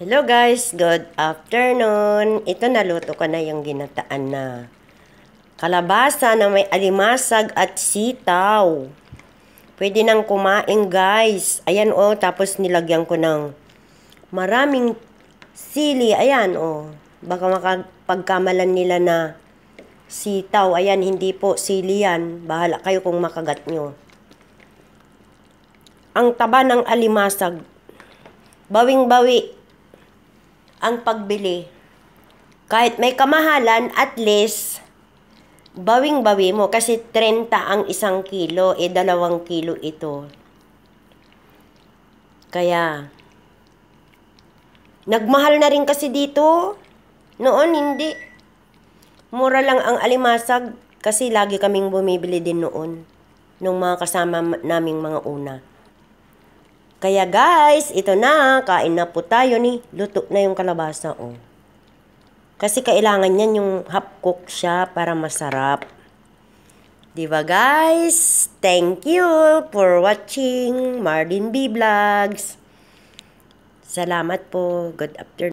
Hello guys, good afternoon. Ito naluto ko na yung ginataan na kalabasa na may alimasag at sitaw. Pwede nang kumain guys. Ayan tapos nilagyan ko ng maraming sili. Ayan baka makapagkamalan nila na sitaw. Ayan, hindi po sili yan. Bahala kayo kung makagat nyo. Ang taba ng alimasag, bawing-bawi ang pagbili. Kahit may kamahalan, at least, bawing-bawi mo. Kasi 30 ang 1 kilo, 2 kilo ito. Kaya, nagmahal na rin kasi dito. Noon, hindi. Mura lang ang alimasag. Kasi lagi kaming bumibili din noon. Nung mga kasama naming mga una. Kaya guys, ito na, kain na po tayo ni. Luto na yung kalabasa Kasi kailangan yan yung half cook siya para masarap. Diba guys? Thank you for watching Marlin B Vlogs. Salamat po. Good afternoon.